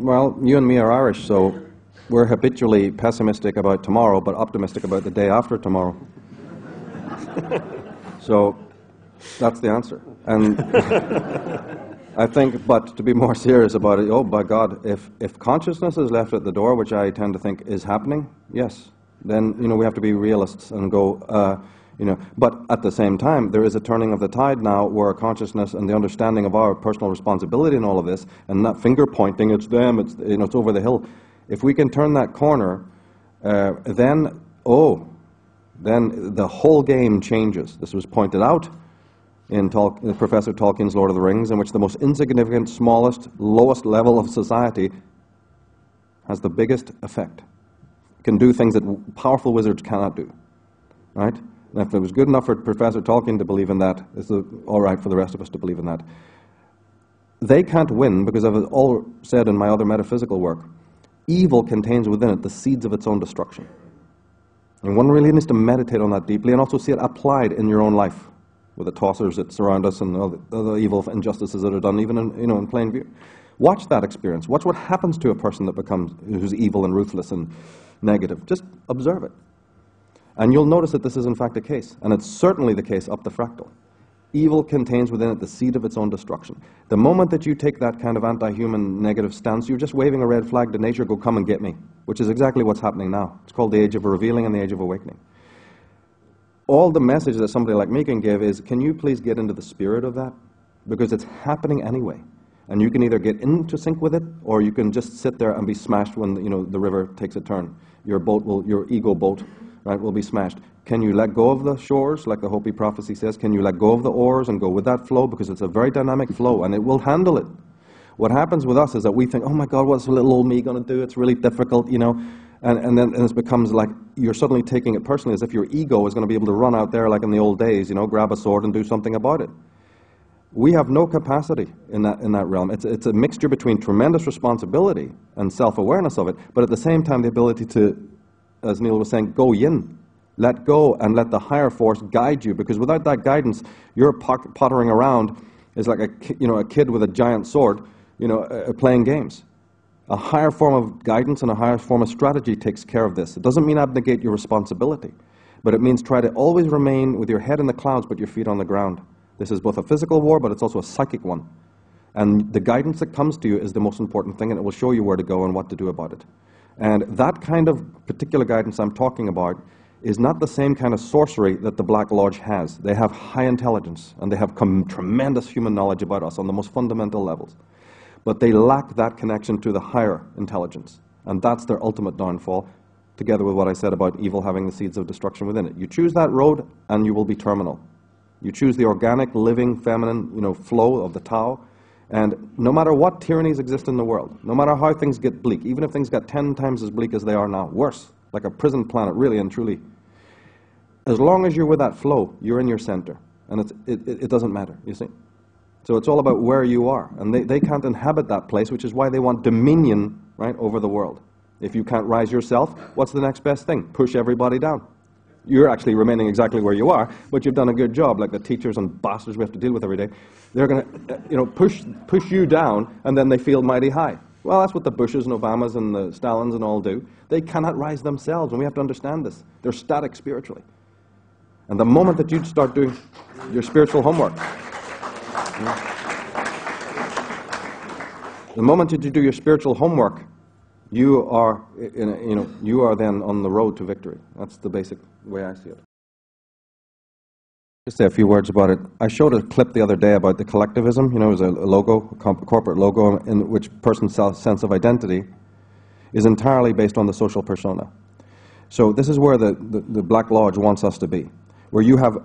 Well, you and me are Irish, so we're habitually pessimistic about tomorrow, but optimistic about the day after tomorrow. So that's the answer. And I think, but to be more serious about it, oh, by God, if consciousness is left at the door, which I tend to think is happening, yes, then, we have to be realists and go, but at the same time, there is a turning of the tide now where consciousness and the understanding of our personal responsibility in all of this, and not finger pointing, it's them, it's over the hill. If we can turn that corner, then the whole game changes. This was pointed out in Professor Tolkien's Lord of the Rings, in which the most insignificant, smallest, lowest level of society has the biggest effect. It can do things that powerful wizards cannot do, right? And if it was good enough for Professor Tolkien to believe in that, it's all right for the rest of us to believe in that. They can't win because, I've all said in my other metaphysical work, evil contains within it the seeds of its own destruction. And one really needs to meditate on that deeply and also see it applied in your own life with the tossers that surround us and all the evil injustices that are done even in plain view. Watch that experience. Watch what happens to a person who's evil and ruthless and negative. Just observe it. And you'll notice that this is in fact the case, and it's certainly the case up the fractal. Evil contains within it the seed of its own destruction. The moment that you take that kind of anti-human negative stance, you're just waving a red flag to nature, go come and get me, which is exactly what's happening now. It's called the age of revealing and the age of awakening. All the message that somebody like me can give is, can you please get into the spirit of that? Because it's happening anyway. And you can either get into sync with it, or you can just sit there and be smashed when the river takes a turn. Your ego boat, right, will be smashed. Can you let go of the shores, like the Hopi prophecy says? Can you let go of the oars and go with that flow? Because it's a very dynamic flow, and it will handle it. What happens with us is that we think, oh my God, what's little old me going to do? It's really difficult, and then it becomes like you're suddenly taking it personally, as if your ego is going to be able to run out there like in the old days, grab a sword and do something about it. We have no capacity in that realm. It's a mixture between tremendous responsibility and self-awareness of it, but at the same time the ability to, as Neil was saying, go yin. Let go and let the higher force guide you, because without that guidance, you're pottering around is like a kid with a giant sword, playing games. A higher form of guidance and a higher form of strategy takes care of this. It doesn't mean abnegate your responsibility, but it means try to always remain with your head in the clouds but your feet on the ground. This is both a physical war, but it's also a psychic one. And the guidance that comes to you is the most important thing, and it will show you where to go and what to do about it. And that kind of particular guidance I'm talking about is not the same kind of sorcery that the Black Lodge has. They have high intelligence, and they have tremendous human knowledge about us on the most fundamental levels. But they lack that connection to the higher intelligence, and that's their ultimate downfall, together with what I said about evil having the seeds of destruction within it. You choose that road, and you will be terminal. You choose the organic, living, feminine, flow of the Tao, and no matter what tyrannies exist in the world, no matter how things get bleak, even if things got 10 times as bleak as they are now, worse, like a prison planet, really and truly, as long as you're with that flow, you're in your center, and it doesn't matter, you see. So it's all about where you are, and they can't inhabit that place, which is why they want dominion, right, over the world. If you can't rise yourself, what's the next best thing? Push everybody down. You're actually remaining exactly where you are, but you've done a good job, like the teachers and bastards we have to deal with every day. They're going to, push you down, and then they feel mighty high. Well, that's what the Bushes and Obamas and the Stalins and all do. They cannot rise themselves, and we have to understand this. They're static spiritually. And the moment that you start doing your spiritual homework, the moment that you do your spiritual homework, you are then on the road to victory. That's the basic way I see it. Just say a few words about it. I showed a clip the other day about the collectivism. It was a logo, a corporate logo, in which person's sense of identity is entirely based on the social persona. So this is where the Black Lodge wants us to be, where you have,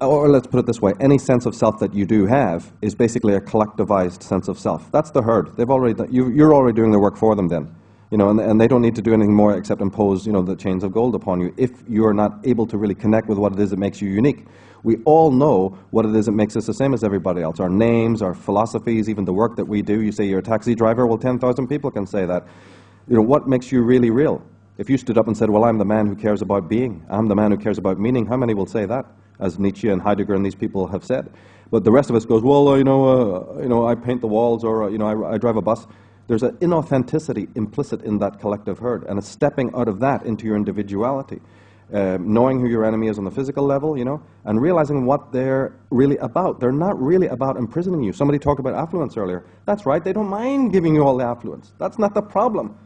or let's put it this way, any sense of self that you do have is basically a collectivized sense of self. That's the herd. They've already done, you're already doing their work for them then. And they don't need to do anything more except impose, the chains of gold upon you if you're not able to really connect with what it is that makes you unique. We all know what it is that makes us the same as everybody else. Our names, our philosophies, even the work that we do. You say you're a taxi driver, well, 10,000 people can say that. What makes you really real? If you stood up and said, well, I'm the man who cares about being, I'm the man who cares about meaning, how many will say that? As Nietzsche and Heidegger and these people have said. But the rest of us goes, well, I paint the walls, or, I drive a bus. There's an inauthenticity implicit in that collective herd, and it's stepping out of that into your individuality. Knowing who your enemy is on the physical level, you know, and realizing what they're really about. They're not really about imprisoning you. Somebody talked about affluence earlier. That's right, they don't mind giving you all the affluence. That's not the problem.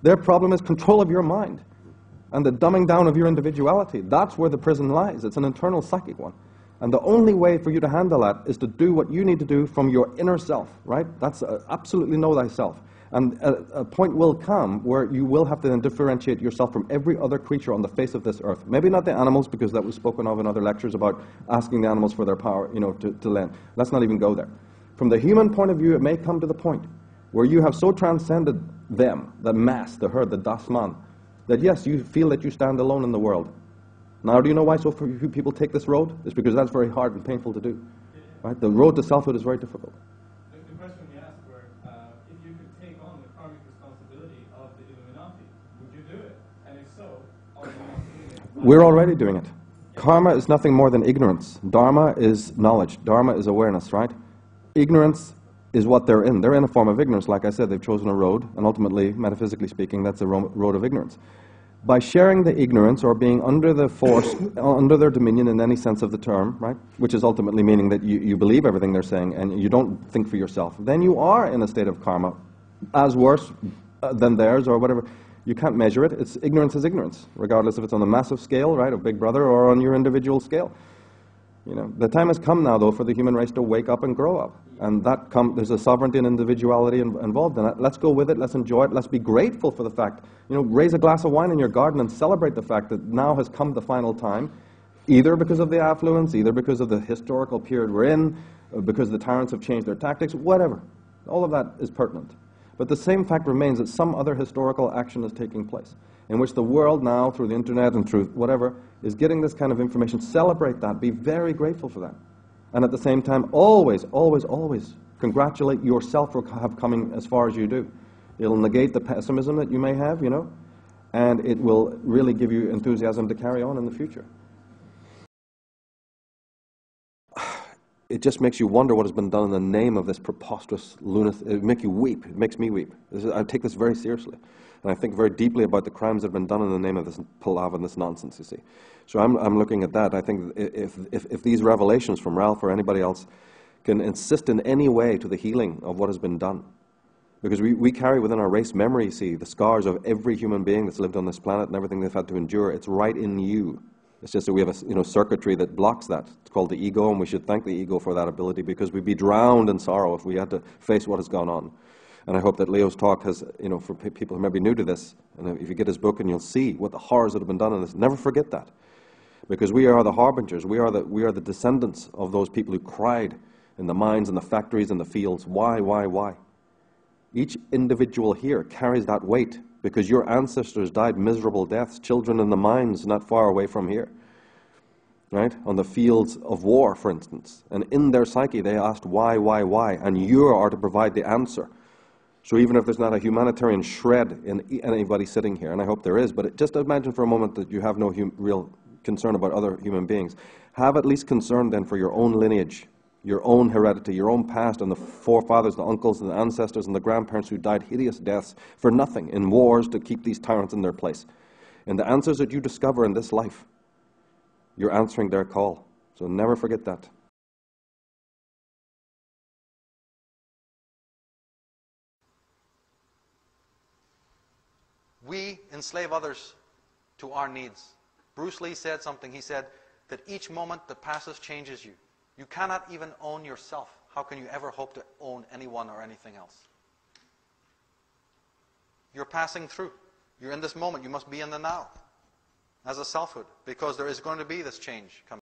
Their problem is control of your mind and the dumbing down of your individuality. That's where the prison lies. It's an internal psychic one. And the only way for you to handle that is to do what you need to do from your inner self, right? That's absolutely know thyself. And a point will come where you will have to then differentiate yourself from every other creature on the face of this earth. Maybe not the animals, because that was spoken of in other lectures about asking the animals for their power, you know, to lend. Let's not even go there. From the human point of view, it may come to the point where you have so transcended them, the mass, the herd, the das Man, that yes, you feel that you stand alone in the world. Now, do you know why so few people take this road? It's because that's very hard and painful to do. Right? The road to selfhood is very difficult. The question you asked were, if you could take on the karmic responsibility of the Illuminati, would you do it? And if so, are you not doing it? We're already doing it. Karma is nothing more than ignorance. Dharma is knowledge. Dharma is awareness, right? Ignorance is what they're in. They're in a form of ignorance. Like I said, they've chosen a road, and ultimately, metaphysically speaking, that's a road of ignorance. By sharing the ignorance or being under the force, under their dominion in any sense of the term, right, which is ultimately meaning that you believe everything they're saying and you don't think for yourself, then you are in a state of karma, as worse than theirs or whatever. You can't measure it. Ignorance is ignorance, regardless if it's on a massive scale, right, of Big Brother, or on your individual scale. You know, the time has come now, though, for the human race to wake up and grow up. And there's a sovereignty and individuality involved in it. Let's go with it. Let's enjoy it. Let's be grateful for the fact. You know, raise a glass of wine in your garden and celebrate the fact that now has come the final time, either because of the affluence, either because of the historical period we're in, because the tyrants have changed their tactics, whatever. All of that is pertinent. But the same fact remains that some other historical action is taking place, in which the world now, through the internet and through whatever, is getting this kind of information. Celebrate that. Be very grateful for that. And at the same time, always, always, always congratulate yourself for coming as far as you do. It'll negate the pessimism that you may have, you know, and it will really give you enthusiasm to carry on in the future. It just makes you wonder what has been done in the name of this preposterous lunacy. It makes you weep. It makes me weep. I take this very seriously. And I think very deeply about the crimes that have been done in the name of this palaver and this nonsense, you see. So I'm looking at that. I think if these revelations from Ralph or anybody else can insist in any way to the healing of what has been done, because we carry within our race memory, you see, the scars of every human being that's lived on this planet and everything they've had to endure. It's right in you. It's just that we have a circuitry that blocks that. It's called the ego, and we should thank the ego for that ability, because we'd be drowned in sorrow if we had to face what has gone on. And I hope that Leo's talk has, for people who may be new to this, and if you get his book and you'll see what the horrors that have been done in this, never forget that. Because we are the harbingers, we are the descendants of those people who cried in the mines and the factories and the fields. Why? Each individual here carries that weight, because your ancestors died miserable deaths, children in the mines not far away from here, right? On the fields of war, for instance. And in their psyche, they asked why, and you are to provide the answer. So even if there's not a humanitarian shred in anybody sitting here, and I hope there is, but just imagine for a moment that you have no real concern about other human beings. Have at least concern then for your own lineage, your own heredity, your own past, and the forefathers, the uncles, and the ancestors, and the grandparents who died hideous deaths for nothing in wars to keep these tyrants in their place. And the answers that you discover in this life, you're answering their call. So never forget that. We enslave others to our needs. Bruce Lee said something. He said that each moment that passes changes you. You cannot even own yourself. How can you ever hope to own anyone or anything else? You're passing through. You're in this moment. You must be in the now as a selfhood, because there is going to be this change coming.